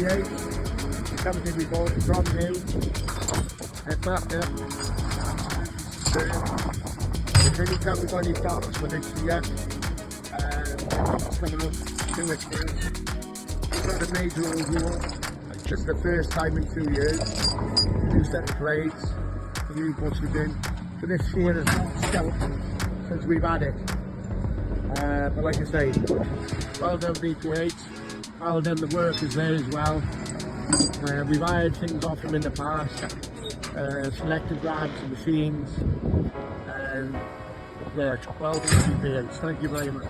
MSD2000. Something we bought from new. Headmaster. It really comes on your tops for this year. Coming up to it. We've got a major overhaul. Just the first time in 2 years. New set of blades. New busted in. For this Shear has scalped since we've had it. But like I say, well done BPH. Well done the workers there as well. We've hired things off them in the past. Selected labs and machines. Yeah, well done BPH. Thank you very much.